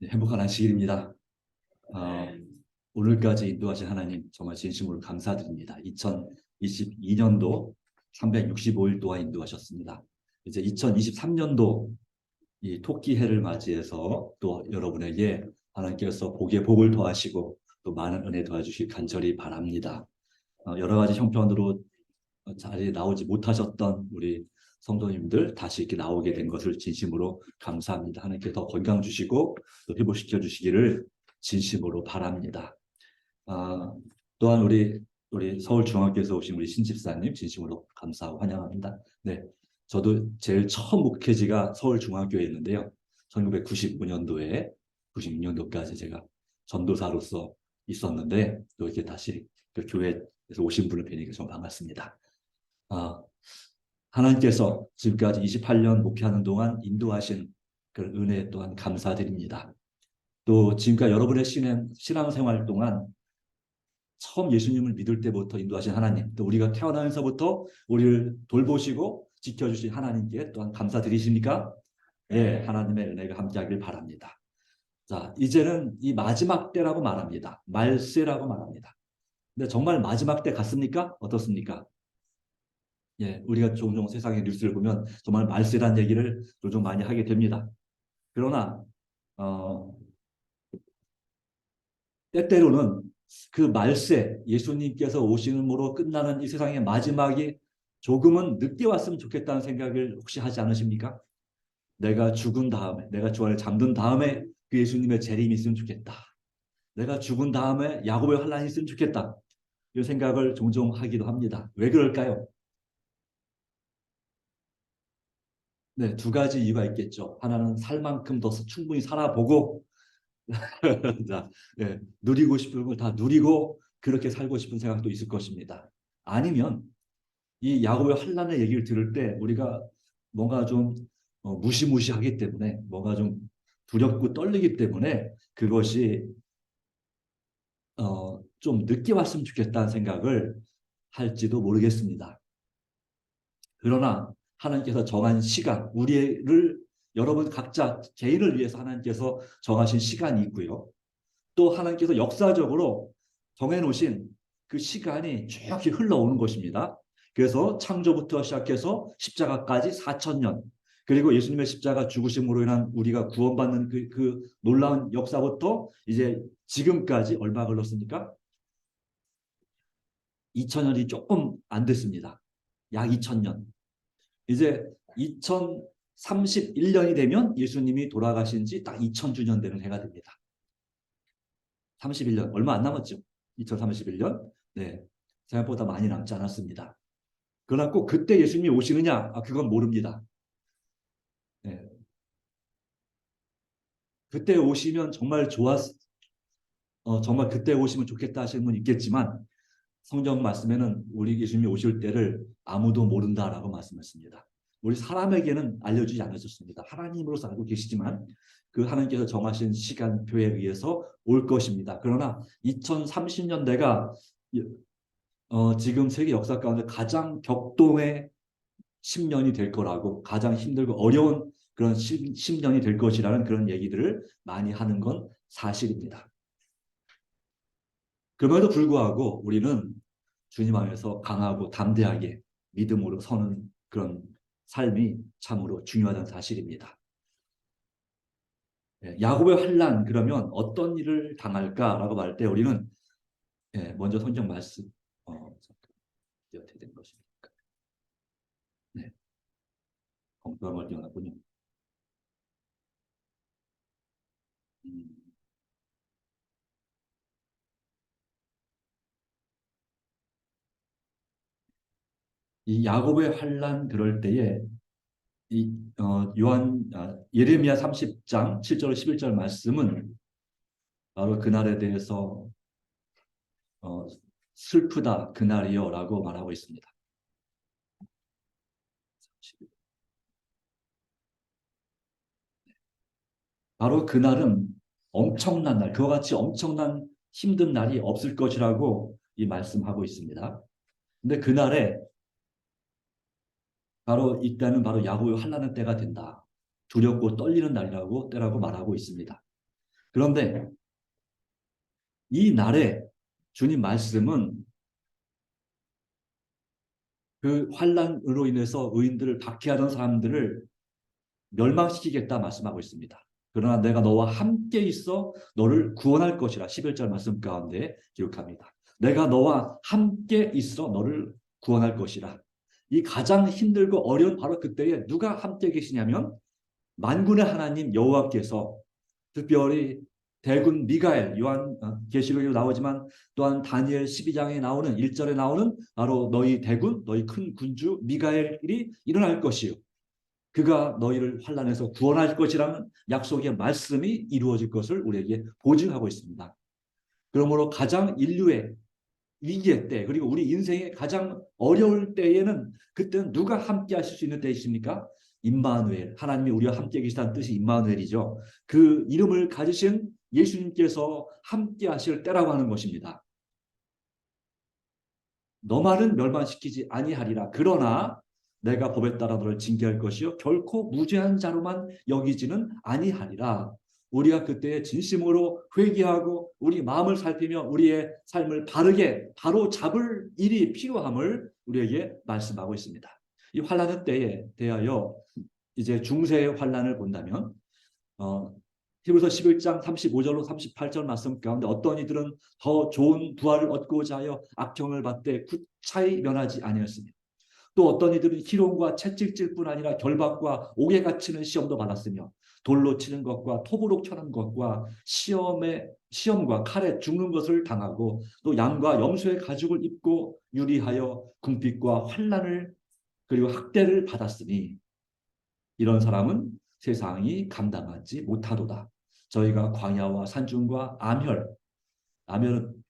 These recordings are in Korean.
행복한 안식일입니다. 어, 오늘까지 인도하신 하나님 정말 진심으로 감사드립니다. 2022년도 365일 동안 인도하셨습니다. 이제 2023년도 이 토끼해를 맞이해서 또 여러분에게 하나님께서 복에 복을 더하시고 또 많은 은혜 더해주실 간절히 바랍니다. 여러 가지 형편으로 자리에 나오지 못하셨던 우리 성도님들 다시 이렇게 나오게 된 것을 진심으로 감사합니다. 하나님께 더 건강 주시고 또 회복시켜 주시기를 진심으로 바랍니다. 아, 또한 우리 서울중앙교회에서 오신 우리 신집사님 진심으로 감사하고 환영합니다. 네, 저도 제일 처음 목회지가 서울중앙교회였는데요. 1995년도에 96년도까지 제가 전도사로서 있었는데 또 이렇게 다시 그 교회에서 오신 분을 뵈니까 좀 반갑습니다. 아, 하나님께서 지금까지 28년 목회하는 동안 인도하신 그 은혜 또한 감사드립니다. 또 지금까지 여러분의 신앙생활 동안 처음 예수님을 믿을 때부터 인도하신 하나님, 또 우리가 태어나면서부터 우리를 돌보시고 지켜주신 하나님께 또한 감사드리십니까? 네, 하나님의 은혜가 함께하길 바랍니다. 자, 이제는 이 마지막 때라고 말합니다. 말세라고 말합니다. 근데 정말 마지막 때 같습니까? 어떻습니까? 예, 우리가 종종 세상의 뉴스를 보면 정말 말세란 얘기를 종종 많이 하게 됩니다. 그러나 어, 때때로는 그 말세, 예수님께서 오심으로 끝나는 이 세상의 마지막이 조금은 늦게 왔으면 좋겠다는 생각을 혹시 하지 않으십니까? 내가 죽은 다음에, 내가 주안에 잠든 다음에 그 예수님의 재림이 있으면 좋겠다. 내가 죽은 다음에 야곱의 환란이 있으면 좋겠다. 이런 생각을 종종 하기도 합니다. 왜 그럴까요? 네, 두 가지 이유가 있겠죠. 하나는 살 만큼 더 충분히 살아보고 자, 예, 누리고 싶은 걸 다 누리고 그렇게 살고 싶은 생각도 있을 것입니다. 아니면 이 야곱의 환란의 얘기를 들을 때 우리가 뭔가 좀 무시무시하기 때문에 뭔가 좀 두렵고 떨리기 때문에 그것이 좀 늦게 왔으면 좋겠다는 생각을 할지도 모르겠습니다. 그러나 하나님께서 정한 시간, 우리를 여러분 각자 개인을 위해서 하나님께서 정하신 시간이 있고요. 또 하나님께서 역사적으로 정해놓으신 그 시간이 쭉 흘러오는 것입니다. 그래서 창조부터 시작해서 십자가까지 4,000년, 그리고 예수님의 십자가 죽으심으로 인한 우리가 구원받는 그 놀라운 역사부터 이제 지금까지 얼마 걸렸습니까? 2,000년이 조금 안 됐습니다. 약 2,000년. 이제 2031년이 되면 예수님이 돌아가신 지 딱 2000주년 되는 해가 됩니다. 31년 얼마 안 남았죠. 2031년. 네, 생각보다 많이 남지 않았습니다. 그러나 꼭 그때 예수님이 오시느냐? 그건 모릅니다. 네, 그때 오시면 정말 정말 그때 오시면 좋겠다 하시는 분 있겠지만 성경 말씀에는 우리 예수님이 오실 때를 아무도 모른다라고 말씀했습니다. 우리 사람에게는 알려주지 않으셨습니다. 하나님으로서 알고 계시지만 그 하나님께서 정하신 시간표에 의해서 올 것입니다. 그러나 2030년대가 지금 세계 역사 가운데 가장 격동의 10년이 될 거라고, 가장 힘들고 어려운 그런 10년이 될 것이라는 그런 얘기들을 많이 하는 건 사실입니다. 그럼에도 불구하고 우리는 주님 안에서 강하고 담대하게 믿음으로 서는 그런 삶이 참으로 중요하다는 사실입니다. 야곱의 환란, 그러면 어떤 일을 당할까라고 말할 때 우리는 먼저 성경 말씀 어떻게 된 것입니까? 네, 건강을 뛰어나군요. 음, 이 야곱의 환란 그럴 때에 예레미야 30장 7절 11절 말씀은 바로 그날에 대해서 어, 슬프다 그날이요라고 말하고 있습니다. 바로 그날은 엄청난 날, 그와 같이 엄청난 힘든 날이 없을 것이라고 이 말씀하고 있습니다. 근데 그날에 바로 이때는 바로 야곱의 환난의 때가 된다. 두렵고 떨리는 날이라고 때라고 말하고 있습니다. 그런데 이 날에 주님 말씀은 그 환난으로 인해서 의인들을 박해하던 사람들을 멸망시키겠다 말씀하고 있습니다. 그러나 내가 너와 함께 있어 너를 구원할 것이라 11절 말씀 가운데 기록합니다. 내가 너와 함께 있어 너를 구원할 것이라. 이 가장 힘들고 어려운 바로 그때에 누가 함께 계시냐면 만군의 하나님 여호와께서, 특별히 대군 미가엘, 요한 계시록에 나오지만 또한 다니엘 12장에 나오는 1절에 나오는 바로 너희 대군, 너희 큰 군주 미가엘이 일어날 것이요 그가 너희를 환난에서 구원할 것이라는 약속의 말씀이 이루어질 것을 우리에게 보증하고 있습니다. 그러므로 가장 인류의 위기의 때, 그리고 우리 인생의 가장 어려울 때에는 그때는 누가 함께 하실 수 있는 때이십니까? 임마누엘, 하나님이 우리와 함께 계시다는 뜻이 임마누엘이죠. 그 이름을 가지신 예수님께서 함께 하실 때라고 하는 것입니다. 너만은 멸망시키지 아니하리라. 그러나 내가 법에 따라 너를 징계할 것이요 결코 무죄한 자로만 여기지는 아니하리라. 우리가 그때 진심으로 회개하고 우리 마음을 살피며 우리의 삶을 바르게 바로 잡을 일이 필요함을 우리에게 말씀하고 있습니다. 이 환난의 때에 대하여 이제 중세의 환난을 본다면 히브리서 11장 35절로 38절 말씀 가운데 어떤 이들은 더 좋은 부활을 얻고자 하여 악형을 받되 구차히 면하지 아니었으며 또 어떤 이들은 희롱과 채찍질뿐 아니라 결박과 옥에 갇히는 시험도 받았으며 돌로 치는 것과 톱으로 쳐는 것과 시험과 칼에 죽는 것을 당하고 또 양과 염소의 가죽을 입고 유리하여 궁핍과 환난을 그리고 학대를 받았으니 이런 사람은 세상이 감당하지 못하도다. 저희가 광야와 산중과 암혈은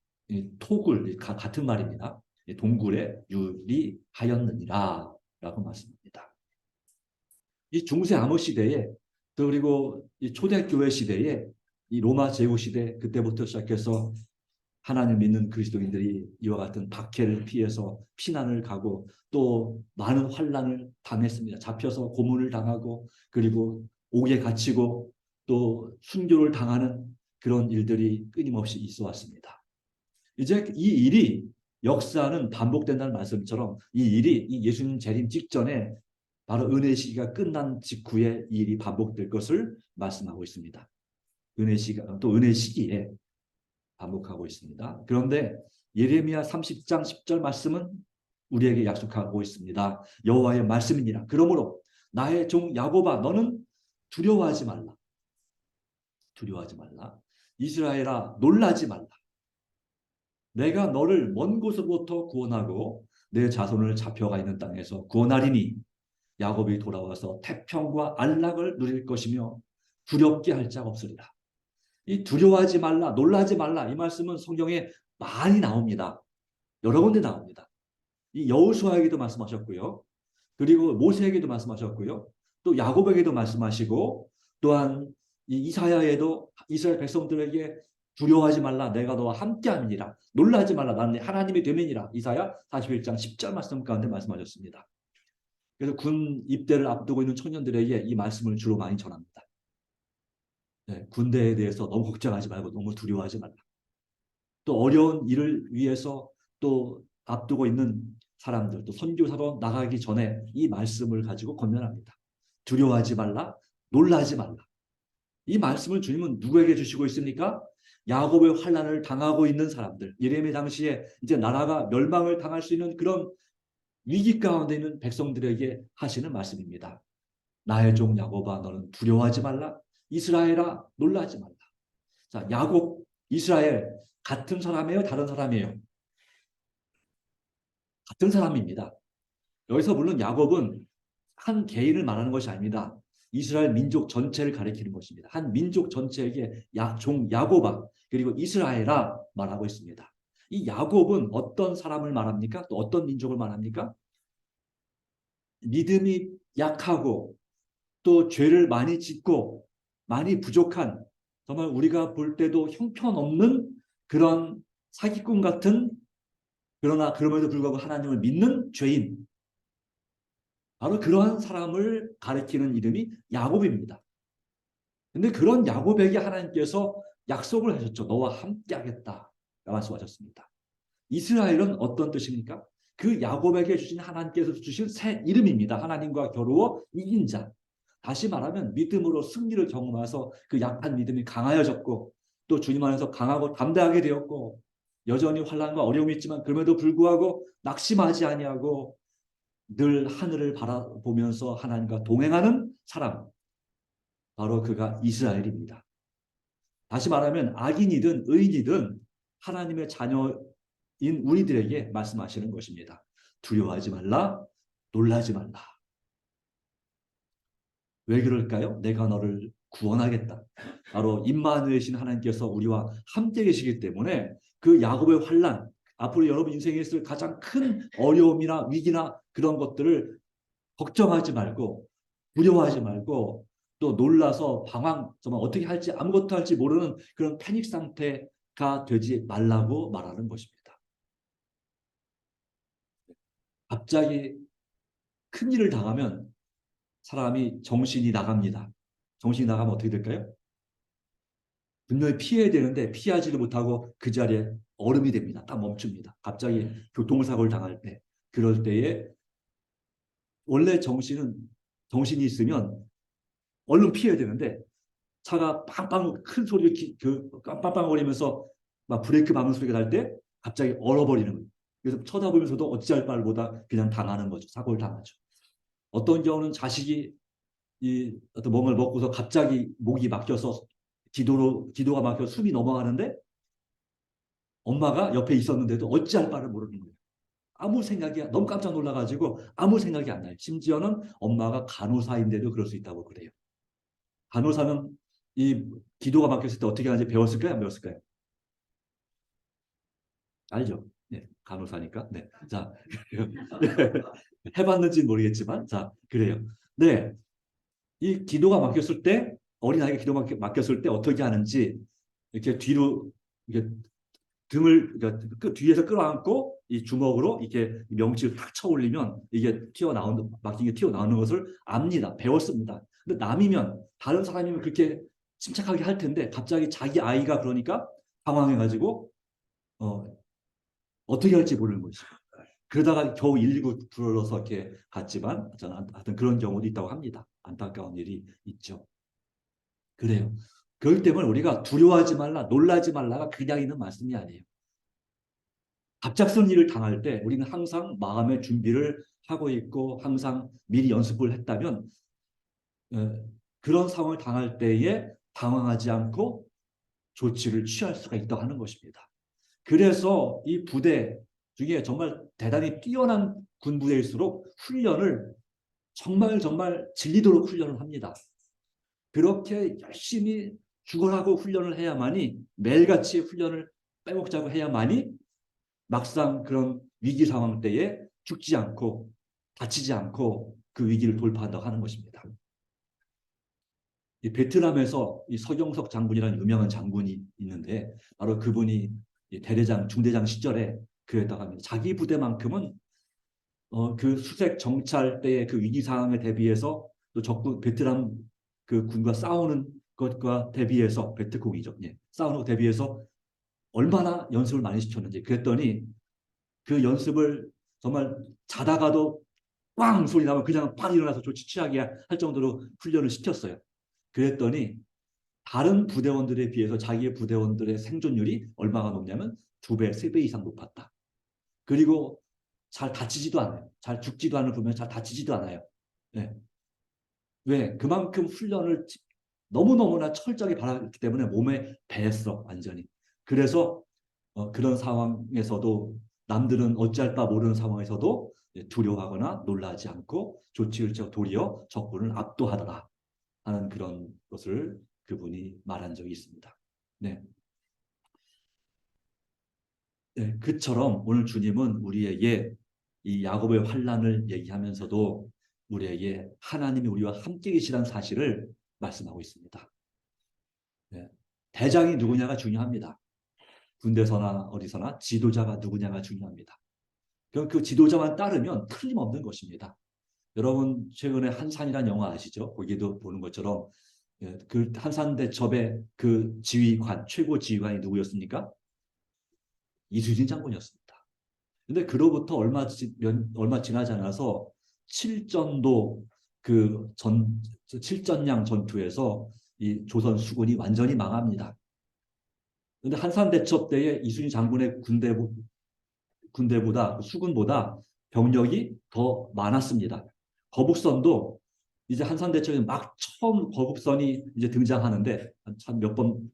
톡을 같은 말입니다. 동굴에 유리하였느니라 라고 말씀합니다. 이 중세 암호 시대에 또 그리고 이 초대교회 시대에 이 로마 제국 시대 그때부터 시작해서 하나님을 믿는 그리스도인들이 이와 같은 박해를 피해서 피난을 가고 또 많은 환난을 당했습니다. 잡혀서 고문을 당하고 그리고 옥에 갇히고 또 순교를 당하는 그런 일들이 끊임없이 있어 왔습니다. 이제 이 일이 역사는 반복된다는 말씀처럼 이 일이 이 예수님 재림 직전에 바로 은혜 시기가 끝난 직후에 이 일이 반복될 것을 말씀하고 있습니다. 은혜 시기에 반복하고 있습니다. 그런데 예레미야 30장 10절 말씀은 우리에게 약속하고 있습니다. 여호와의 말씀이니라. 그러므로 나의 종 야곱아 너는 두려워하지 말라. 두려워하지 말라. 이스라엘아 놀라지 말라. 내가 너를 먼 곳으로부터 구원하고 내 자손을 잡혀가 있는 땅에서 구원하리니 야곱이 돌아와서 태평과 안락을 누릴 것이며 두렵게 할 자가 없으리라. 이 두려워하지 말라, 놀라지 말라 이 말씀은 성경에 많이 나옵니다. 여러 군데 나옵니다. 이 여호수아에게도 말씀하셨고요. 그리고 모세에게도 말씀하셨고요. 또 야곱에게도 말씀하시고 또한 이 이사야에도 이스라엘 백성들에게 두려워하지 말라 내가 너와 함께함이니라 놀라지 말라 나는 하나님이 됨이니라 이사야 41장 10절 말씀 가운데 말씀하셨습니다. 그래서 군 입대를 앞두고 있는 청년들에게 이 말씀을 주로 많이 전합니다. 네, 군대에 대해서 너무 걱정하지 말고 너무 두려워하지 말라. 또 어려운 일을 위해서 또 앞두고 있는 사람들, 또 선교사로 나가기 전에 이 말씀을 가지고 권면합니다. 두려워하지 말라, 놀라지 말라. 이 말씀을 주님은 누구에게 주시고 있습니까? 야곱의 환난을 당하고 있는 사람들, 예레미야 당시에 이제 나라가 멸망을 당할 수 있는 그런 위기 가운데 있는 백성들에게 하시는 말씀입니다. 나의 종 야곱아 너는 두려워하지 말라. 이스라엘아 놀라지 말라. 자, 야곱, 이스라엘 같은 사람이에요? 다른 사람이에요? 같은 사람입니다. 여기서 물론 야곱은 한 개인을 말하는 것이 아닙니다. 이스라엘 민족 전체를 가리키는 것입니다. 한 민족 전체에게 종 야곱아 그리고 이스라엘아 말하고 있습니다. 이 야곱은 어떤 사람을 말합니까? 또 어떤 민족을 말합니까? 믿음이 약하고 또 죄를 많이 짓고 많이 부족한 정말 우리가 볼 때도 형편없는 그런 사기꾼 같은 그러나 그럼에도 불구하고 하나님을 믿는 죄인 바로 그러한 사람을 가리키는 이름이 야곱입니다. 근데 그런 야곱에게 하나님께서 약속을 하셨죠. 너와 함께 하겠다 말씀하셨습니다. 이스라엘은 어떤 뜻입니까? 그 야곱에게 주신 하나님께서 주신 새 이름입니다. 하나님과 겨루어 이긴 자. 다시 말하면 믿음으로 승리를 경험해서 그 약한 믿음이 강하여졌고 또 주님 안에서 강하고 담대하게 되었고 여전히 환난과 어려움이 있지만 그럼에도 불구하고 낙심하지 아니하고 늘 하늘을 바라보면서 하나님과 동행하는 사람, 바로 그가 이스라엘입니다. 다시 말하면 악인이든 의인이든 하나님의 자녀인 우리들에게 말씀하시는 것입니다. 두려워하지 말라, 놀라지 말라. 왜 그럴까요? 내가 너를 구원하겠다. 바로 임마누엘이신 하나님께서 우리와 함께 계시기 때문에 그 야곱의 환난, 앞으로 여러분 인생에 있을 가장 큰 어려움이나 위기나 그런 것들을 걱정하지 말고 두려워하지 말고 또 놀라서 방황, 정말 어떻게 할지 아무것도 할지 모르는 그런 패닉 상태가 되지 말라고 말하는 것입니다. 갑자기 큰일을 당하면 사람이 정신이 나갑니다. 정신이 나가면 어떻게 될까요? 분명히 피해야 되는데 피하지를 못하고 그 자리에 얼음이 됩니다. 딱 멈춥니다. 갑자기 교통사고를 당할 때, 그럴 때에 원래 정신이 있으면 얼른 피해야 되는데 차가 빵빵 큰 소리를 빵빵거리면서 막 브레이크 밟는 소리가 날 때 갑자기 얼어버리는 거예요. 그래서 쳐다보면서도 어찌할 바를 보다 그냥 당하는 거죠. 사고를 당하죠. 어떤 경우는 자식이 이 어떤 뭔가를 먹고서 갑자기 목이 막혀서 기도가 막혀 숨이 넘어가는데 엄마가 옆에 있었는데도 어찌할 바를 모르는 거예요. 아무 생각이 너무 깜짝 놀라가지고 아무 생각이 안 나요. 심지어는 엄마가 간호사인데도 그럴 수 있다고 그래요. 간호사는 이 기도가 막혔을 때 어떻게 하는지 배웠을까요? 안 배웠을까요? 알죠? 네, 간호사니까. 네, 자, 해봤는지 모르겠지만, 자, 그래요. 네, 이 기도가 막혔을 때 어린아이가 기도가 막혔을 때 어떻게 하는지 이렇게 뒤로 이렇게 등을 그러니까 그 뒤에서 끌어안고 이 주먹으로 이렇게 명치를 탁 쳐 올리면 이게 막힌 게 튀어나오는 것을 압니다. 배웠습니다. 근데 남이면 다른 사람이면 그렇게 침착하게 할 텐데 갑자기 자기 아이가 그러니까 당황해가지고 어떻게 할지 모르는 거죠. 그러다가 겨우 119 불러서 이렇게 갔지만 저는 하여튼 그런 경우도 있다고 합니다. 안타까운 일이 있죠. 그래요. 그렇기 때문에 우리가 두려워하지 말라, 놀라지 말라가 그냥 있는 말씀이 아니에요. 갑작스러운 일을 당할 때 우리는 항상 마음의 준비를 하고 있고 항상 미리 연습을 했다면 그런 상황을 당할 때에 당황하지 않고 조치를 취할 수가 있다고 하는 것입니다. 그래서 이 부대 중에 정말 대단히 뛰어난 군부대일수록 훈련을 정말 질리도록 훈련을 합니다. 그렇게 열심히 죽어라고 훈련을 해야만이 매일같이 훈련을 빼먹자고 해야만이 막상 그런 위기 상황 때에 죽지 않고 다치지 않고 그 위기를 돌파한다고 하는 것입니다. 이 베트남에서 이 서경석 장군이라는 유명한 장군이 있는데 바로 그분이 대대장, 중대장 시절에 그랬다고 합니다. 자기 부대만큼은 그 수색 정찰 때의 그 위기 상황에 대비해서 또 적군 베트남 그 군과 싸우는 것과 대비해서 베트콩이죠. 예, 싸우는 것 대비해서 얼마나 연습을 많이 시켰는지 그랬더니 그 연습을 정말 자다가도 빵 소리 나면 그냥 빵 일어나서 조치 취하게 할 정도로 훈련을 시켰어요. 그랬더니 다른 부대원들에 비해서 자기의 부대원들의 생존율이 얼마가 높냐면 2배, 3배 이상 높았다. 그리고 잘 다치지도 않아요. 잘 죽지도 않을 보면 잘 다치지도 않아요. 네. 왜? 그만큼 훈련을 너무너무나 철저하게 받았기 때문에 몸에 배했어, 완전히. 그래서 그런 상황에서도 남들은 어찌할 바 모르는 상황에서도 두려워하거나 놀라지 않고 조치를 취하고 도리어 적군을 압도하더라 하는 그런 것을 그분이 말한 적이 있습니다. 네. 네, 그처럼 오늘 주님은 우리에게 이 야곱의 환난을 얘기하면서도 우리에게 하나님이 우리와 함께 계시다는 사실을 말씀하고 있습니다. 네. 대장이 누구냐가 중요합니다. 군대서나 어디서나 지도자가 누구냐가 중요합니다. 그럼 그 지도자만 따르면 틀림없는 것입니다. 여러분 최근에 한산이라는 영화 아시죠? 거기도 보는 것처럼 예, 그 한산대첩의 그 지휘관, 최고 지휘관이 누구였습니까? 이순신 장군이었습니다. 근데 그로부터 얼마 지나지 않아서 칠전도 칠전량 전투에서 이 조선 수군이 완전히 망합니다. 근데 한산대첩 때에 이순신 장군의 군대보다 수군보다 병력이 더 많았습니다. 거북선도 이제 한산대첩에 막 처음 거북선이 이제 등장하는데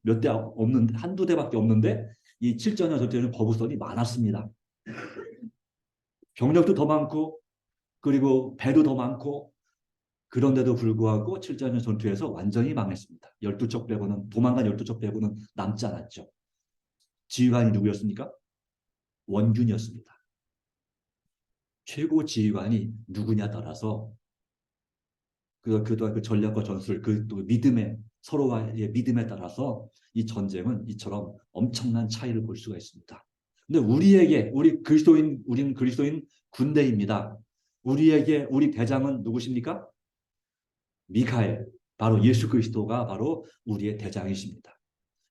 몇 대 없는데 한두 대밖에 없는데 이 칠전야 전투에는 거북선이 많았습니다. 병력도 더 많고 그리고 배도 더 많고 그런데도 불구하고 칠전야 전투에서 완전히 망했습니다. 12척 빼고는 도망간 12척 빼고는 남지 않았죠. 지휘관이 누구였습니까? 원균이었습니다. 최고 지휘관이 누구냐 따라서 그 전략과 전술 또 믿음의 서로와의 믿음에 따라서 이 전쟁은 이처럼 엄청난 차이를 볼 수가 있습니다. 근데 우리는 그리스도인 군대입니다. 우리 대장은 누구십니까? 미카엘, 바로 예수 그리스도가 바로 우리의 대장이십니다.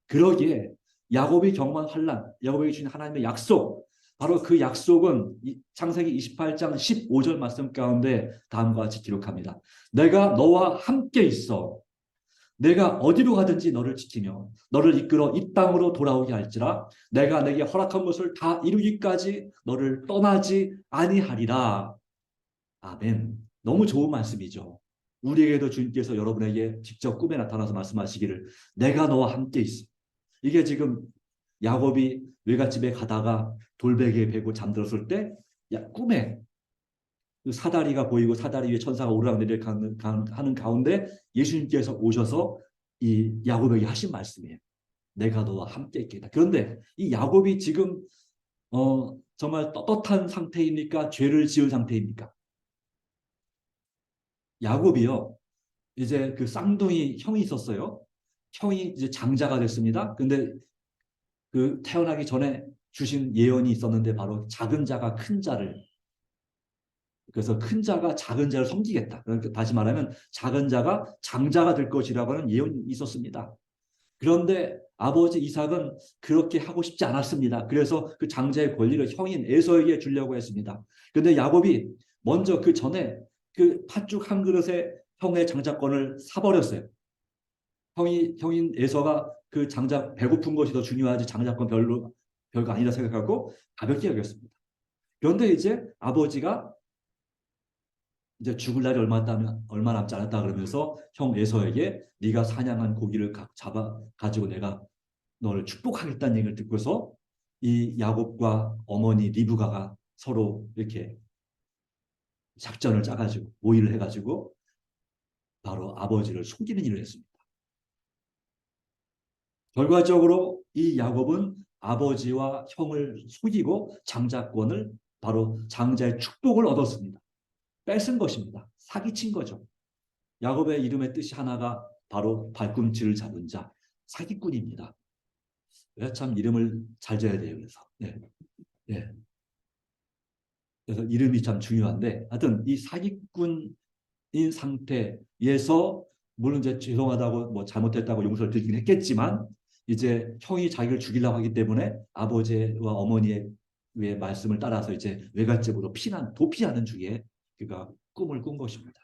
그러기에 야곱이 경험한 환난, 야곱에게 주신 하나님의 약속, 바로 그 약속은 창세기 28장 15절 말씀 가운데 다음과 같이 기록합니다. 내가 너와 함께 있어. 내가 어디로 가든지 너를 지키며 너를 이끌어 이 땅으로 돌아오게 할지라 내가 내게 허락한 것을 다 이루기까지 너를 떠나지 아니하리라. 아멘. 너무 좋은 말씀이죠. 우리에게도 주님께서 여러분에게 직접 꿈에 나타나서 말씀하시기를 내가 너와 함께 있어. 이게 지금 야곱이 외갓집에 가다가 돌베개에 베고 잠들었을 때 꿈에 사다리가 보이고 사다리 위에 천사가 오르락내리락 하는 가운데 예수님께서 오셔서 이 야곱에게 하신 말씀이에요. 내가 너와 함께 있겠다. 그런데 이 야곱이 지금 정말 떳떳한 상태입니까? 죄를 지은 상태입니까? 야곱이요. 이제 그 쌍둥이 형이 있었어요. 형이 이제 장자가 됐습니다. 근데 그 태어나기 전에 주신 예언이 있었는데 바로 작은 자가 큰 자를 그래서 큰 자가 작은 자를 섬기겠다. 그러니까 다시 말하면 작은 자가 장자가 될 것이라고 하는 예언이 있었습니다. 그런데 아버지 이삭은 그렇게 하고 싶지 않았습니다. 그래서 그 장자의 권리를 형인 에서에게 주려고 했습니다. 그런데 야곱이 먼저 그 전에 그 팥죽 한 그릇에 형의 장자권을 사버렸어요. 형인 에서가 그 장자 배고픈 것이 더 중요하지 장자권 별거 아니라 생각하고 가볍게 여겼습니다. 그런데 이제 아버지가 이제 죽을 날이 얼마 남지 않았다 그러면서 형 에서에게 네가 사냥한 고기를 잡아 가지고 내가 너를 축복하겠다는 얘기를 듣고서 이 야곱과 어머니 리브가가 서로 이렇게 작전을 짜가지고 모의를 해가지고 바로 아버지를 속이는 일을 했습니다. 결과적으로 이 야곱은 아버지와 형을 속이고 장자권을 바로 장자의 축복을 얻었습니다. 뺏은 것입니다. 사기친 거죠. 야곱의 이름의 뜻이 하나가 바로 발꿈치를 잡은 자, 사기꾼입니다. 참 이름을 잘 지어야 돼요. 그래서 네. 그래서 이름이 참 중요한데 하여튼 이 사기꾼인 상태에서 물론 이제 죄송하다고 뭐 잘못했다고 용서를 드리긴 했겠지만 이제 형이 자기를 죽이려고 하기 때문에 아버지와 어머니의 말씀을 따라서 이제 외갓집으로 도피하는 중에 그가 꿈을 꾼 것입니다.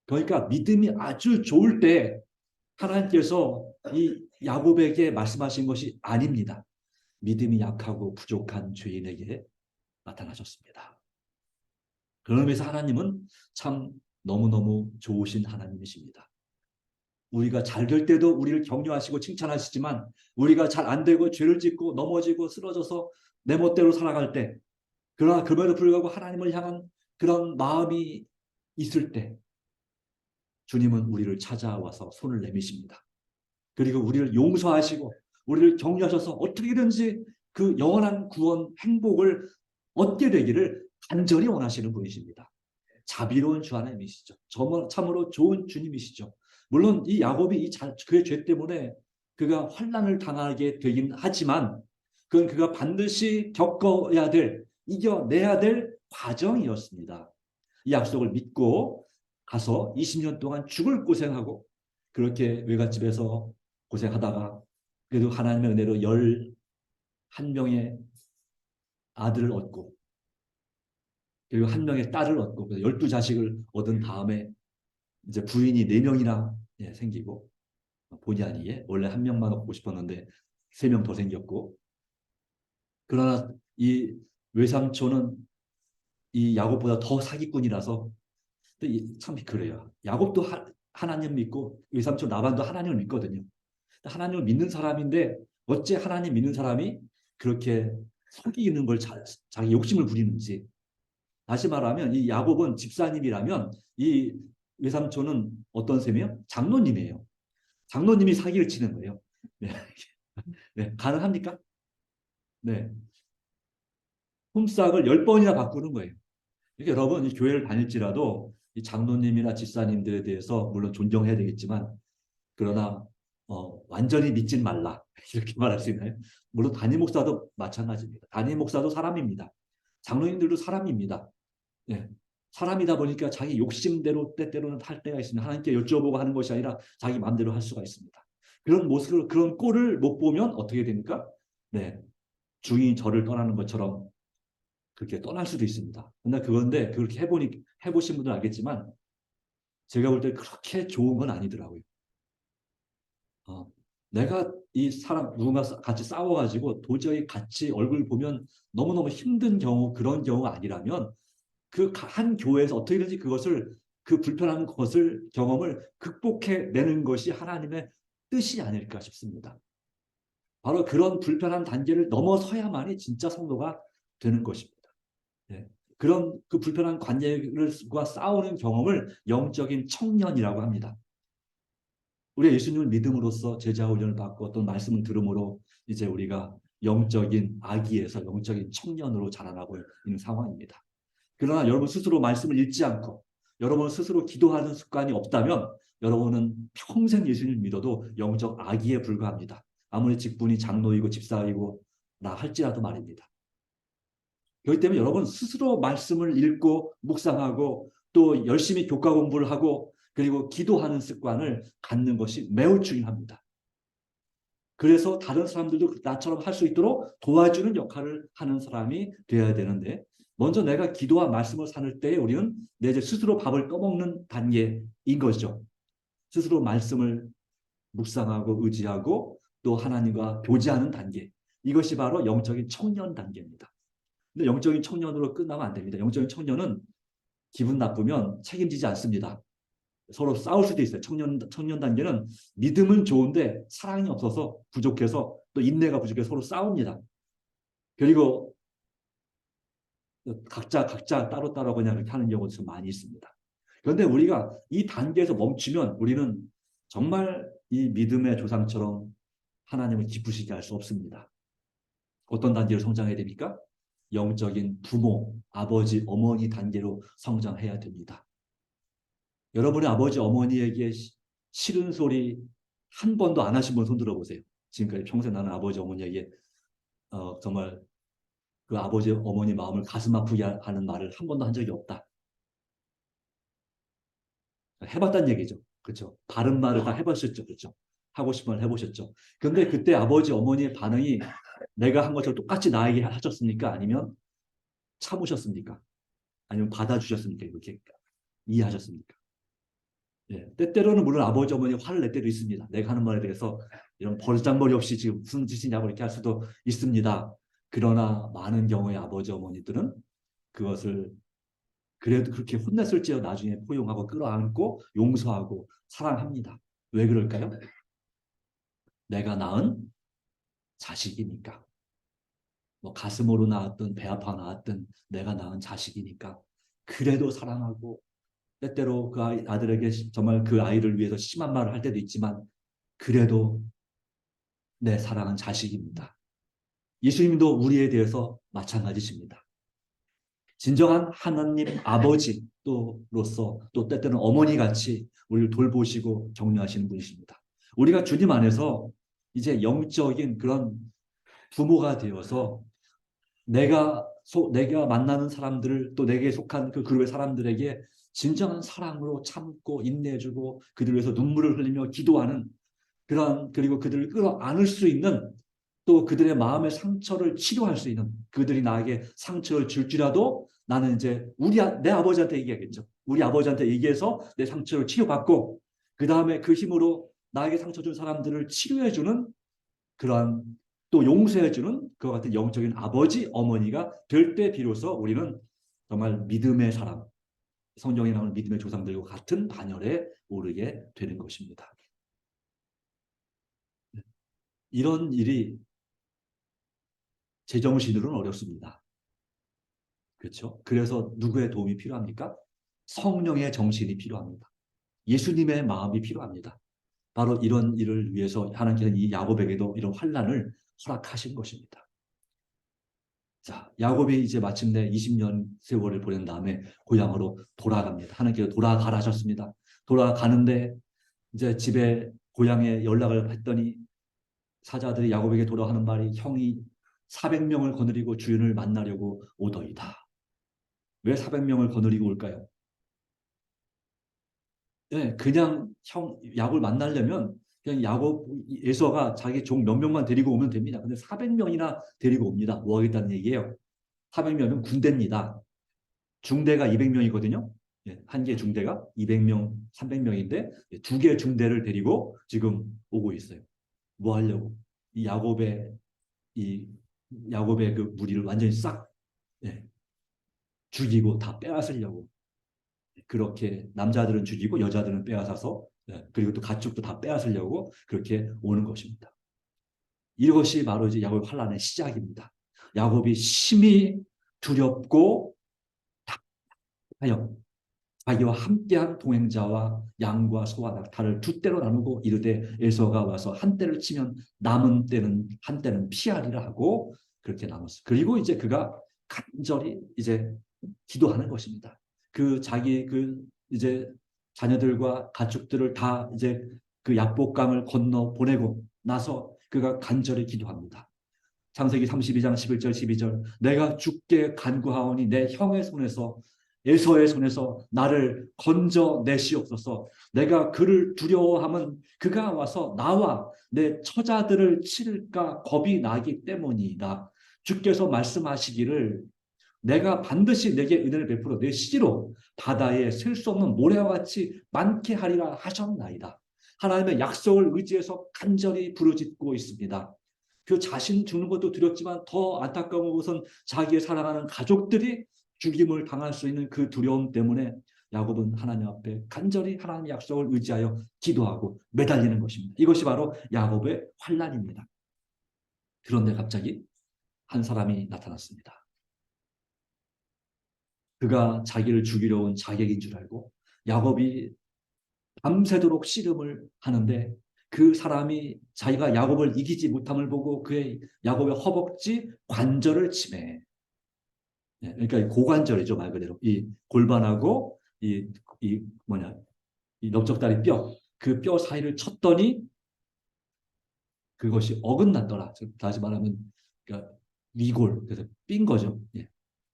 그러니까 믿음이 아주 좋을 때 하나님께서 이 야곱에게 말씀하신 것이 아닙니다. 믿음이 약하고 부족한 죄인에게 나타나셨습니다. 그런 의미에서 하나님은 참 너무너무 좋으신 하나님이십니다. 우리가 잘 될 때도 우리를 격려하시고 칭찬하시지만 우리가 잘 안 되고 죄를 짓고 넘어지고 쓰러져서 내 멋대로 살아갈 때 그러나 그럼에도 불구하고 하나님을 향한 그런 마음이 있을 때 주님은 우리를 찾아와서 손을 내미십니다. 그리고 우리를 용서하시고 우리를 격려하셔서 어떻게든지 그 영원한 구원 행복을 얻게 되기를 간절히 원하시는 분이십니다. 자비로운 주 하나님이시죠. 참으로 좋은 주님이시죠. 물론 이 야곱이 그의 죄 때문에 그가 환난을 당하게 되긴 하지만 그건 그가 반드시 겪어야 될 이겨내야 될 과정이었습니다. 이 약속을 믿고 가서 20년 동안 죽을 고생하고 그렇게 외갓집에서 고생하다가 그래도 하나님의 은혜로 11명의 아들을 얻고 그리고 1명의 딸을 얻고 12자식을 얻은 다음에 이제 부인이 4명이나 생기고 본의 아니게 원래 1명만 얻고 싶었는데 3명 더 생겼고 그러나 이 외삼촌은 이 야곱보다 더 사기꾼이라서 참 그래요. 야곱도 하나님 믿고 외삼촌 라반도 하나님을 믿거든요. 하나님을 믿는 사람인데 어째 하나님 믿는 사람이 그렇게 속이는 걸 자기 욕심을 부리는지. 다시 말하면 이 야곱은 집사님이라면 이 외삼촌은 어떤 셈이에요? 장로님이에요. 장로님이 사기를 치는 거예요. 네. 네. 가능합니까? 네. 품삯을 10번이나 바꾸는 거예요. 그러니까 여러분 이 교회를 다닐지라도 이 장로님이나 집사님들에 대해서 물론 존경해야 되겠지만 그러나 완전히 믿진 말라 이렇게 말할 수 있나요? 물론 담임 목사도 마찬가지입니다. 담임 목사도 사람입니다. 장로님들도 사람입니다. 네. 사람이다 보니까 자기 욕심대로 때때로는 할 때가 있습니다. 하나님께 여쭤보고 하는 것이 아니라 자기 마음대로 할 수가 있습니다. 그런 모습을 그런 꼴을 못 보면 어떻게 됩니까? 네, 주인이 저를 떠나는 것처럼 그렇게 떠날 수도 있습니다. 그런데 그렇게 해보신 분들은 알겠지만 제가 볼 때 그렇게 좋은 건 아니더라고요. 내가 이 사람 누군가 같이 싸워가지고 도저히 같이 얼굴 보면 너무너무 힘든 경우 그런 경우가 아니라면 그 한 교회에서 어떻게든지 그것을 그 불편한 것을 경험을 극복해내는 것이 하나님의 뜻이 아닐까 싶습니다. 바로 그런 불편한 단계를 넘어서야만이 진짜 성도가 되는 것입니다. 네. 그런 그 불편한 관계과 싸우는 경험을 영적인 청년이라고 합니다. 우리가 예수님을 믿음으로써 제자 훈련을 받고 어떤 말씀을 들음으로 이제 우리가 영적인 아기에서 영적인 청년으로 자라나고 있는 상황입니다. 그러나 여러분 스스로 말씀을 읽지 않고 여러분 스스로 기도하는 습관이 없다면 여러분은 평생 예수님을 믿어도 영적 아기에 불과합니다. 아무리 직분이 장로이고 집사이고 나 할지라도 말입니다. 그렇기 때문에 여러분 스스로 말씀을 읽고 묵상하고 또 열심히 교과 공부를 하고 그리고 기도하는 습관을 갖는 것이 매우 중요합니다. 그래서 다른 사람들도 나처럼 할 수 있도록 도와주는 역할을 하는 사람이 되어야 되는데 먼저 내가 기도와 말씀을 사는 때에 우리는 내 스스로 밥을 떠먹는 단계인 거죠. 스스로 말씀을 묵상하고 의지하고 또 하나님과 교제하는 단계. 이것이 바로 영적인 청년 단계입니다. 근데 영적인 청년으로 끝나면 안 됩니다. 영적인 청년은 기분 나쁘면 책임지지 않습니다. 서로 싸울 수도 있어요. 청년 단계는 믿음은 좋은데 사랑이 없어서 부족해서 또 인내가 부족해서 서로 싸웁니다. 그리고 각자 따로따로 그냥 이렇게 하는 경우도 좀 많이 있습니다. 그런데 우리가 이 단계에서 멈추면 우리는 정말 이 믿음의 조상처럼 하나님을 기쁘시게 할 수 없습니다. 어떤 단계로 성장해야 됩니까? 영적인 부모, 아버지, 어머니 단계로 성장해야 됩니다. 여러분의 아버지, 어머니에게 싫은 소리 한 번도 안 하신 분 손 들어보세요. 지금까지 평생 나는 아버지, 어머니에게 정말 그 아버지, 어머니 마음을 가슴 아프게 하는 말을 한 번도 한 적이 없다. 해봤다는 얘기죠. 그렇죠? 바른 말을 다 해보셨죠. 그렇죠? 하고 싶은 말 해보셨죠. 근데 그때 아버지, 어머니의 반응이 내가 한 것처럼 똑같이 나에게 하셨습니까? 아니면 참으셨습니까? 아니면 받아주셨습니까? 이렇게 이해하셨습니까? 예, 때때로는 물론 아버지, 어머니 화를 낼 때도 있습니다. 내가 하는 말에 대해서 이런 버르장머리 없이 지금 무슨 짓이냐고 이렇게 할 수도 있습니다. 그러나 많은 경우에 아버지, 어머니들은 그것을 그래도 그렇게 혼냈을지라도 나중에 포용하고 끌어안고 용서하고 사랑합니다. 왜 그럴까요? 내가 낳은 자식이니까. 뭐 가슴으로 낳았든 배 아파 낳았든 내가 낳은 자식이니까 그래도 사랑하고 때때로 그 아들에게 정말 그 아이를 위해서 심한 말을 할 때도 있지만 그래도 내 사랑은 자식입니다. 예수님도 우리에 대해서 마찬가지십니다. 진정한 하나님 아버지로서 또 때때는 어머니같이 우리를 돌보시고 격려하시는 분이십니다. 우리가 주님 안에서 이제 영적인 그런 부모가 되어서 내가 만나는 사람들을 또 내게 속한 그 그룹의 사람들에게 진정한 사랑으로 참고 인내해주고 그들을 위해서 눈물을 흘리며 기도하는 그리고 그들을 끌어안을 수 있는, 또 그들의 마음의 상처를 치료할 수 있는, 그들이 나에게 상처를 줄지라도 나는 이제 내 아버지한테 얘기하겠죠. 우리 아버지한테 얘기해서 내 상처를 치료받고 그 다음에 그 힘으로 나에게 상처 준 사람들을 치료해주는, 그러한 또 용서해주는 그와 같은 영적인 아버지 어머니가 될 때 비로소 우리는 정말 믿음의 사람, 성경에 나오는 믿음의 조상들과 같은 반열에 오르게 되는 것입니다. 이런 일이 제정신으로는 어렵습니다. 그렇죠? 그래서 누구의 도움이 필요합니까? 성령의 정신이 필요합니다. 예수님의 마음이 필요합니다. 바로 이런 일을 위해서 하나님께서는 이 야곱에게도 이런 환난을 허락하신 것입니다. 자, 야곱이 이제 마침내 20년 세월을 보낸 다음에 고향으로 돌아갑니다. 하나님께서 돌아가라 하셨습니다. 돌아가는데 이제 집에 고향에 연락을 했더니 사자들이 야곱에게 돌아가는 말이, 형이 400명을 거느리고 주인을 만나려고 오더이다. 왜 400명을 거느리고 올까요? 네, 그냥 야곱을 만나려면 그냥 에서가 자기 종 몇 명만 데리고 오면 됩니다. 근데 400명이나 데리고 옵니다. 뭐 하겠다는 얘기예요? 400명은 군대입니다. 중대가 200명이거든요. 한 개 중대가 200명, 300명인데 두 개 중대를 데리고 지금 오고 있어요. 뭐 하려고? 이 이 야곱의 그 무리를 완전히 싹 죽이고 다 빼앗으려고. 그렇게 남자들은 죽이고 여자들은 빼앗아서, 그리고 또 가축도 다 빼앗으려고 그렇게 오는 것입니다. 이것이 바로 이제 야곱의 환란의 시작입니다. 야곱이 심히 두렵고 답하여 자기와 함께한 동행자와 양과 소와 낙타를 두 떼로 나누고 이르되 에서가 와서 한 떼를 치면 남은 떼는 한 떼는 피하리라 하고 그렇게 나눴어요. 그리고 이제 그가 간절히 이제 기도하는 것입니다. 자기 이제 자녀들과 가축들을 다 이제 그 약복강을 건너 보내고 나서 그가 간절히 기도합니다. 창세기 32장 11절 12절, 내가 죽게 간구하오니 내 형의 손에서 에서의 손에서 나를 건져 내시옵소서. 내가 그를 두려워하면 그가 와서 나와 내 처자들을 치를까 겁이 나기 때문이다. 주께서 말씀하시기를 내가 반드시 내게 은혜를 베풀어 내 시로 바다에 셀 수 없는 모래와 같이 많게 하리라 하셨나이다. 하나님의 약속을 의지해서 간절히 부르짖고 있습니다. 그 자신 죽는 것도 두렵지만 더 안타까운 것은 자기의 사랑하는 가족들이 죽임을 당할 수 있는 그 두려움 때문에 야곱은 하나님 앞에 간절히 하나님의 약속을 의지하여 기도하고 매달리는 것입니다. 이것이 바로 야곱의 환난입니다. 그런데 갑자기 한 사람이 나타났습니다. 그가 자기를 죽이려 온 자객인 줄 알고 야곱이 밤새도록 씨름을 하는데 그 사람이 자기가 야곱을 이기지 못함을 보고 야곱의 허벅지 관절을 치매. 그러니까 고관절이죠, 말 그대로. 이 골반하고 이 넓적다리 뼈, 그 뼈 사이를 쳤더니 그것이 어긋났더라. 다시 말하면 그러니까 위골, 그래서 삔 거죠.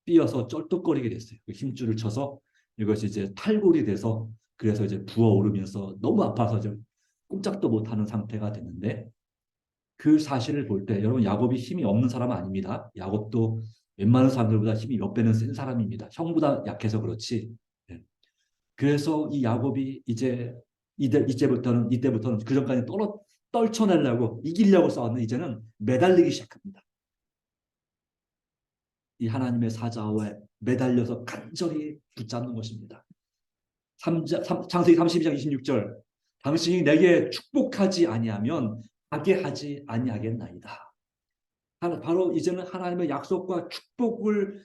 삐어서 쩔뚝거리게 됐어요. 그 힘줄을 쳐서 이것이 이제 탈골이 돼서, 그래서 이제 부어오르면서 너무 아파서 좀 꼼짝도 못하는 상태가 됐는데, 그 사실을 볼 때 여러분, 야곱이 힘이 없는 사람은 아닙니다. 야곱도 웬만한 사람들보다 힘이 몇 배는 센 사람입니다. 형보다 약해서 그렇지. 그래서 이 야곱이 이때부터는 그 전까지 떨쳐내려고 이기려고 싸웠는데 이제는 매달리기 시작합니다. 이 하나님의 사자와 매달려서 간절히 붙잡는 것입니다. 창세기 32장 26절, 당신이 내게 축복하지 아니하면 하게 하지 아니하겠나이다. 바로 이제는 하나님의 약속과 축복을,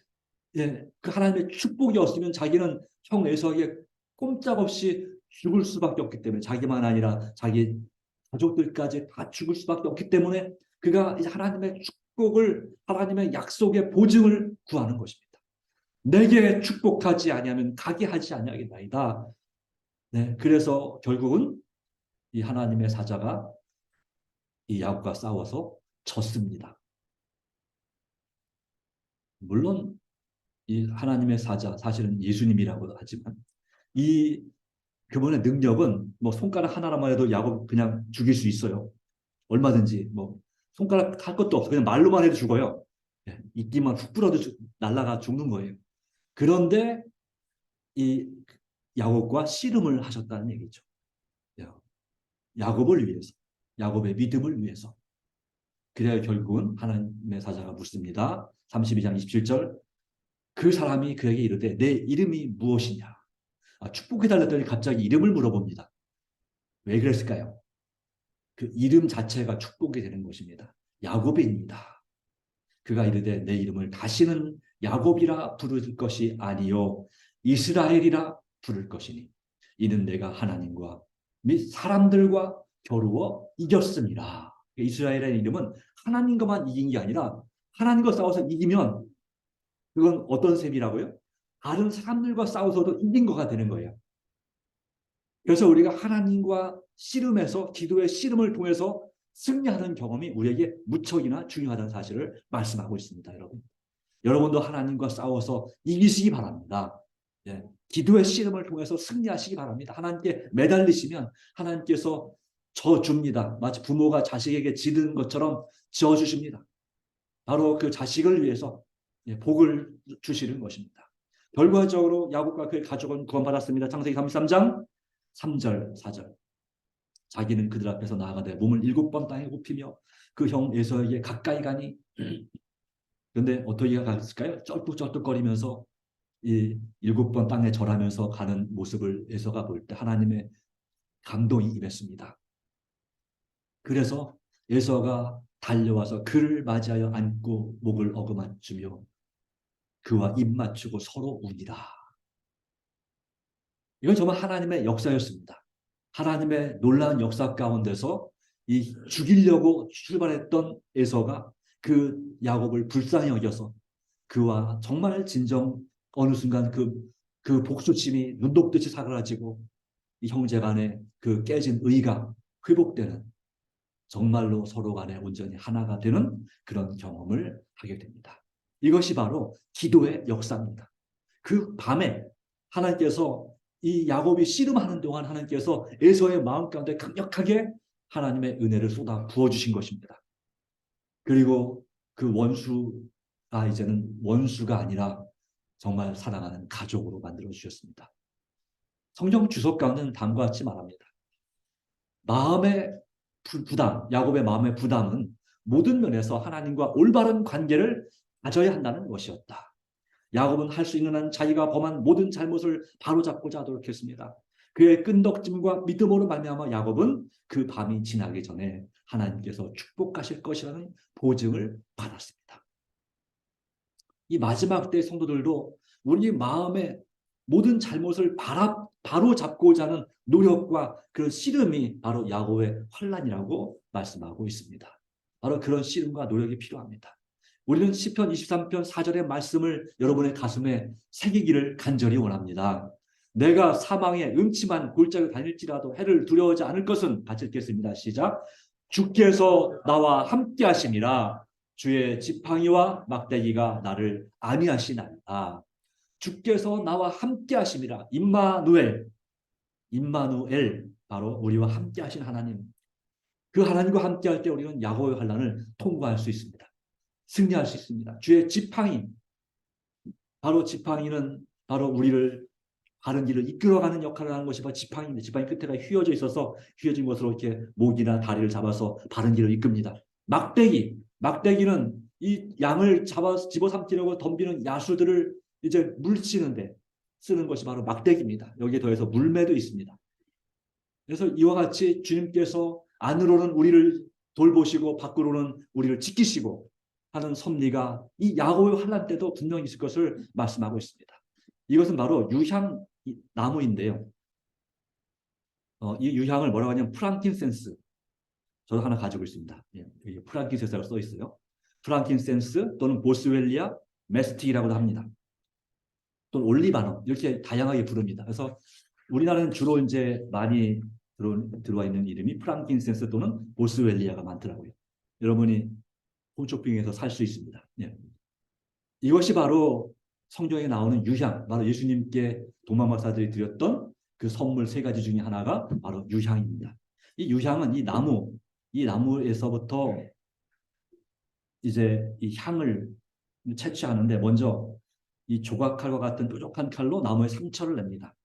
그 하나님의 축복이 없으면 자기는 형 에서에게 꼼짝없이 죽을 수밖에 없기 때문에, 자기만 아니라 자기 가족들까지 다 죽을 수밖에 없기 때문에 그가 이제 하나님의 약속의 보증을 구하는 것입니다. 내게 축복하지 아니하면 가게 하지 아니하겠나이다. 그래서 결국은 이 하나님의 사자가 이 야곱과 싸워서 졌습니다. 물론 이 하나님의 사자, 사실은 예수님이라고 하지만 이 그분의 능력은 뭐 손가락 하나라만 해도 야곱 그냥 죽일 수 있어요. 얼마든지 뭐 손가락 할 것도 없어. 그냥 말로만 해도 죽어요. 예, 이끼만 훅 불어도 날라가 죽는 거예요. 그런데 이 야곱과 씨름을 하셨다는 얘기죠. 야곱을 위해서, 야곱의 믿음을 위해서. 그래야 결국은 하나님의 사자가 묻습니다. 32장 27절. 그 사람이 그에게 이르되 내 이름이 무엇이냐? 축복해달랬더니 갑자기 이름을 물어봅니다. 왜 그랬을까요? 그 이름 자체가 축복이 되는 것입니다. 야곱입니다. 그가 이르되 내 이름을 다시는 야곱이라 부를 것이 아니요 이스라엘이라 부를 것이니 이는 내가 하나님과 및 사람들과 겨루어 이겼습니다. 이스라엘의 이름은 하나님과만 이긴 게 아니라 하나님과 싸워서 이기면 그건 어떤 셈이라고요? 다른 사람들과 싸워서도 이긴 거가 되는 거예요. 그래서 우리가 하나님과 씨름해서 기도의 씨름을 통해서 승리하는 경험이 우리에게 무척이나 중요하다는 사실을 말씀하고 있습니다. 여러분도 하나님과 싸워서 이기시기 바랍니다. 예, 기도의 씨름을 통해서 승리하시기 바랍니다. 하나님께 매달리시면 하나님께서 져줍니다. 마치 부모가 자식에게 지는 것처럼 지어주십니다. 바로 그 자식을 위해서 복을 주시는 것입니다. 결과적으로 야곱과 그의 가족은 구원받았습니다. 창세기 33장 3절 4절. 자기는 그들 앞에서 나아가되 몸을 7번 땅에 굽히며 그 형 에서에게 가까이 가니 그런데 어떻게 갔을까요? 쩔뚝쩔뚝거리면서 이 7번 땅에 절하면서 가는 모습을 에서가 볼 때 하나님의 감동이 임했습니다. 그래서 에서가 달려와서 그를 맞이하여 안고 목을 어루만지며 그와 입 맞추고 서로 우니라. 이건 정말 하나님의 역사였습니다. 하나님의 놀라운 역사 가운데서 이 죽이려고 출발했던 에서가 그 야곱을 불쌍히 여겨서 그와 정말 진정 어느 순간 그 복수심이 눈독듯이 사라지고 이 형제 간의 그 깨진 의가 회복되는 정말로 서로 간에 온전히 하나가 되는 그런 경험을 하게 됩니다. 이것이 바로 기도의 역사입니다. 그 밤에 하나님께서 이 야곱이 씨름하는 동안 하나님께서 에서의 마음 가운데 강력하게 하나님의 은혜를 쏟아 부어주신 것입니다. 그리고 그 원수가 이제는 원수가 아니라 정말 사랑하는 가족으로 만들어 주셨습니다. 성경 주석 가운데는 다음과 같이 말합니다. 마음의 부담, 야곱의 마음의 부담은 모든 면에서 하나님과 올바른 관계를 가져야 한다는 것이었다. 야곱은 할 수 있는 한 자기가 범한 모든 잘못을 바로잡고자 하도록 했습니다. 그의 끈덕짐과 믿음으로 말미암아 야곱은 그 밤이 지나기 전에 하나님께서 축복하실 것이라는 보증을 받았습니다. 이 마지막 때 성도들도 우리 마음의 모든 잘못을 바로잡고자 하는 노력과 그런 씨름이 바로 야곱의 환난이라고 말씀하고 있습니다. 바로 그런 씨름과 노력이 필요합니다. 우리는 시편 23편 4절의 말씀을 여러분의 가슴에 새기기를 간절히 원합니다. 내가 사망의 음침한 골짜기를 다닐지라도 해를 두려워하지 않을 것은 같이 읽겠습니다. 시작. 주께서 나와 함께 하심이라 주의 지팡이와 막대기가 나를 안위하시나이다. 주께서 나와 함께 하심이라. 임마누엘 바로 우리와 함께 하신 하나님. 그 하나님과 함께 할 때 우리는 야곱의 환난을 통과할 수 있습니다. 승리할 수 있습니다. 주의 지팡이, 바로 지팡이는 바로 우리를 바른 길을 이끌어가는 역할을 하는 것이 바로 지팡이인데 지팡이 끝에가 휘어져 있어서 휘어진 것으로 이렇게 목이나 다리를 잡아서 바른 길을 이끕니다. 막대기는 이 양을 집어삼키려고 덤비는 야수들을 이제 물치는데 쓰는 것이 바로 막대기입니다. 여기에 더해서 물매도 있습니다. 그래서 이와 같이 주님께서 안으로는 우리를 돌보시고 밖으로는 우리를 지키시고 하는 섭리가 이 야곱의 환난 때도 분명히 있을 것을 말씀하고 있습니다. 이것은 바로 유향 나무인데요. 이 유향을 뭐라고 하냐면 프랑킨센스. 저도 하나 가지고 있습니다. 예, 프랑킨센스라고 써 있어요. 프랑킨센스 또는 보스웰리아 메스틱이라고도 합니다. 또는 올리바노 이렇게 다양하게 부릅니다. 그래서 우리나라는 주로 이제 많이 들어와 있는 이름이 프랑킨센스 또는 보스웰리아가 많더라고요. 여러분이 홈쇼핑에서 살 수 있습니다. 예. 이것이 바로 성경에 나오는 유향, 바로 예수님께 도마마사들이 드렸던 그 선물 세 가지 중에 하나가 바로 유향입니다. 이 유향은 이 나무에서부터 이제 이 향을 채취하는데 먼저 이 조각칼과 같은 뾰족한 칼로 나무에 상처를 냅니다.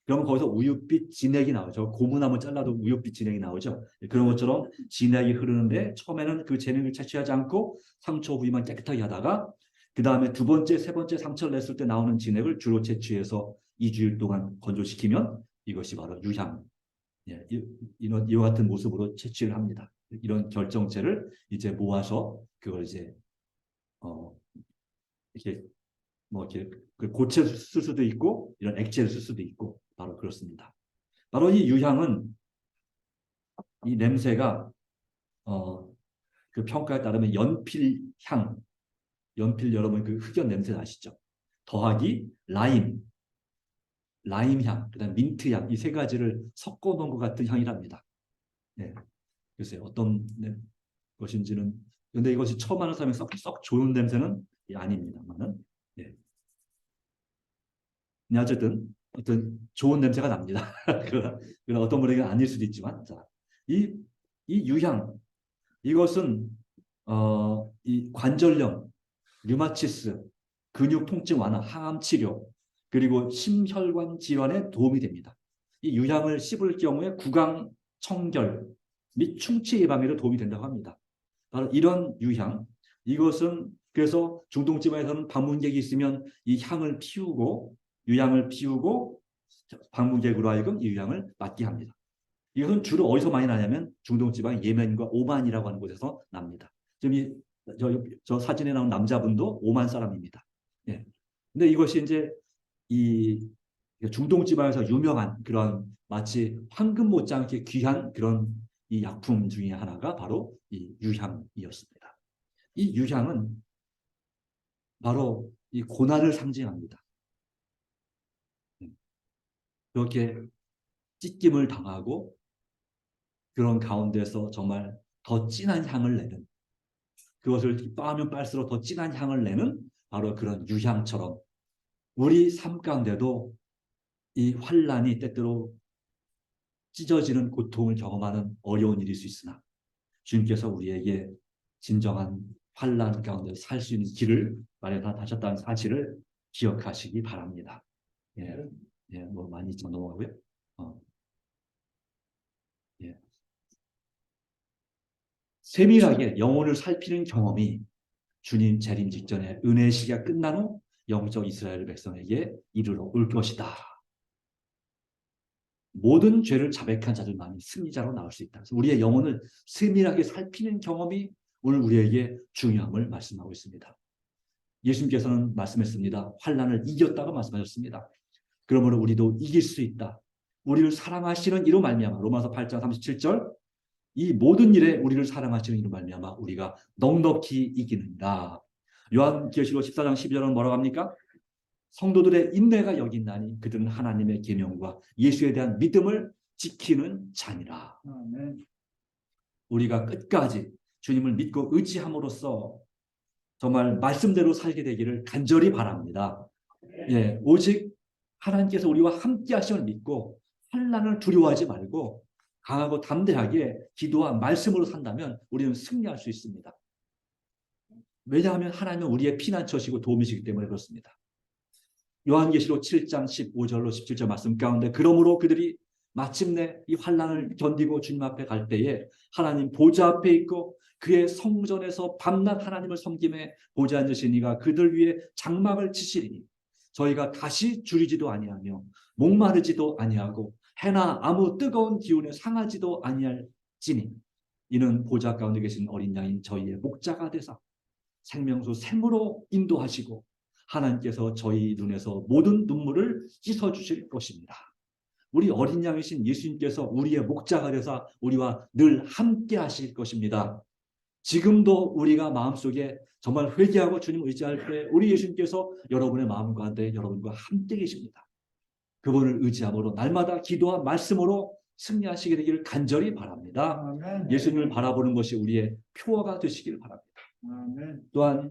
그러면 거기서 우윳빛 진액이 나오죠. 고무나무 잘라도 우윳빛 진액이 나오죠. 그런 것처럼 진액이 흐르는데 처음에는 그 진액을 채취하지 않고 상처 부위만 깨끗하게 하다가 그 다음에 두 번째, 세 번째 상처를 냈을 때 나오는 진액을 주로 채취해서 2주일 동안 건조시키면 이것이 바로 유향. 예, 이와 같은 모습으로 채취를 합니다. 이런 결정체를 이제 모아서 그걸 이제 이렇게 뭐 이렇게 고체를 쓸 수도 있고 이런 액체를 쓸 수도 있고 바로 그렇습니다. 바로 이 유향은 이 냄새가 그 평가에 따르면 연필향, 연필 여러분 그 흑연 냄새 아시죠? 더하기 라임향, 그다음 민트향 이 세 가지를 섞어 놓은 것 같은 향이랍니다. 네, 글쎄요 어떤 것인지는 근데 이것이 처음 하는 사람이 썩 좋은 냄새는 아닙니다만은 네. 어쨌든 어떤 좋은 냄새가 납니다. 그러나 어떤 분에게는 아닐 수도 있지만 자, 이 유향 이것은 이 관절염, 류마티스, 근육 통증 완화, 항암 치료 그리고 심혈관 질환에 도움이 됩니다. 이 유향을 씹을 경우에 구강 청결 및 충치 예방에도 도움이 된다고 합니다. 바로 이런 유향 이것은 그래서 중동지방에서는 방문객이 있으면 이 향을 피우고 유향을 피우고 방문객으로 하여금 이 유향을 맡게 합니다. 이것은 주로 어디서 많이 나냐면 중동지방 예멘과 오만이라고 하는 곳에서 납니다. 지금 저 사진에 나온 남자분도 오만 사람입니다. 예. 근데 이것이 이제 이 중동지방에서 유명한 그런 마치 황금 못지않게 귀한 그런 이 약품 중에 하나가 바로 이 유향이었습니다. 이 유향은 바로 이 고난을 상징합니다. 그렇게 찢김을 당하고 그런 가운데서 정말 더 진한 향을 내는 그것을 빠면 빨수록 더 진한 향을 내는 바로 그런 유향처럼 우리 삶 가운데도 이 환란이 때때로 찢어지는 고통을 경험하는 어려운 일일 수 있으나 주님께서 우리에게 진정한 환란 가운데 살 수 있는 길을 마련하셨다는 사실을 기억하시기 바랍니다. 예, 예, 뭐 많이 넘어가고요. 예. 세밀하게 영혼을 살피는 경험이 주님 재림 직전에 은혜의 시기가 끝난 후 영적 이스라엘 백성에게 이르러 올 것이다. 모든 죄를 자백한 자들만이 승리자로 나올 수 있다. 그래서 우리의 영혼을 세밀하게 살피는 경험이 오늘 우리에게 중요함을 말씀하고 있습니다. 예수님께서는 말씀했습니다. 환난을 이겼다고 말씀하셨습니다. 그러므로 우리도 이길 수 있다. 우리를 사랑하시는 이로 말미암아 로마서 8장 37절 이 모든 일에 우리를 사랑하시는 이로 말미암아 우리가 넉넉히 이기는다. 요한계시록 14장 12절은 뭐라고 합니까? 성도들의 인내가 여기 있나니 그들은 하나님의 계명과 예수에 대한 믿음을 지키는 자니라. 우리가 끝까지 주님을 믿고 의지함으로써 정말 말씀대로 살게 되기를 간절히 바랍니다. 예, 오직 하나님께서 우리와 함께 하심을 믿고 환난을 두려워하지 말고 강하고 담대하게 기도와 말씀으로 산다면 우리는 승리할 수 있습니다. 왜냐하면 하나님은 우리의 피난처시고 도움이시기 때문에 그렇습니다. 요한계시록 7장 15절로 17절 말씀 가운데 그러므로 그들이 마침내 이 환난을 견디고 주님 앞에 갈 때에 하나님 보좌 앞에 있고 그의 성전에서 밤낮 하나님을 섬김에 보좌 앉으신 이가 그들 위에 장막을 치시리니 저희가 다시 줄이지도 아니하며 목마르지도 아니하고 해나 아무 뜨거운 기운에 상하지도 아니할지니 이는 보좌 가운데 계신 어린 양인 저희의 목자가 되사 생명수 샘으로 인도하시고 하나님께서 저희 눈에서 모든 눈물을 씻어주실 것입니다. 우리 어린 양이신 예수님께서 우리의 목자가 되사 우리와 늘 함께 하실 것입니다. 지금도 우리가 마음속에 정말 회개하고 주님 의지할 때 우리 예수님께서 여러분의 마음 가운데 여러분과 함께 계십니다. 그분을 의지함으로 날마다 기도와 말씀으로 승리하시게 되기를 간절히 바랍니다. 아멘. 예수님을 바라보는 것이 우리의 표어가 되시기를 바랍니다. 아멘. 또한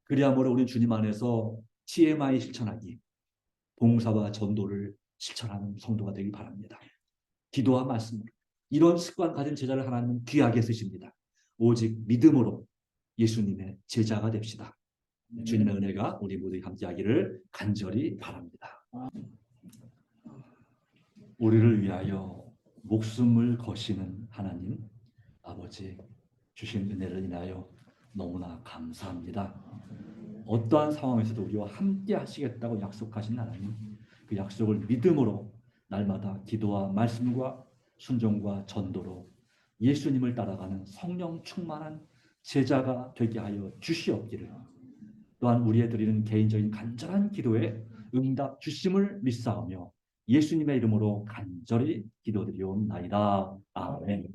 그리함으로 우리는 주님 안에서 TMI 실천하기, 봉사와 전도를 실천하는 성도가 되길 바랍니다. 기도와 말씀, 이런 습관 가진 제자를 하나님은 귀하게 쓰십니다. 오직 믿음으로 예수님의 제자가 됩시다. 주님의 은혜가 우리 모두 함께하기를 간절히 바랍니다. 우리를 위하여 목숨을 거시는 하나님 아버지, 주신 은혜를 인하여 너무나 감사합니다. 어떠한 상황에서도 우리와 함께 하시겠다고 약속하신 하나님, 그 약속을 믿음으로 날마다 기도와 말씀과 순종과 전도로 예수님을 따라가는 성령 충만한 제자가 되게 하여 주시옵기를, 또한 우리의 드리는 개인적인 간절한 기도에 응답 주심을 믿사오며 예수님의 이름으로 간절히 기도드리옵나이다. 아멘.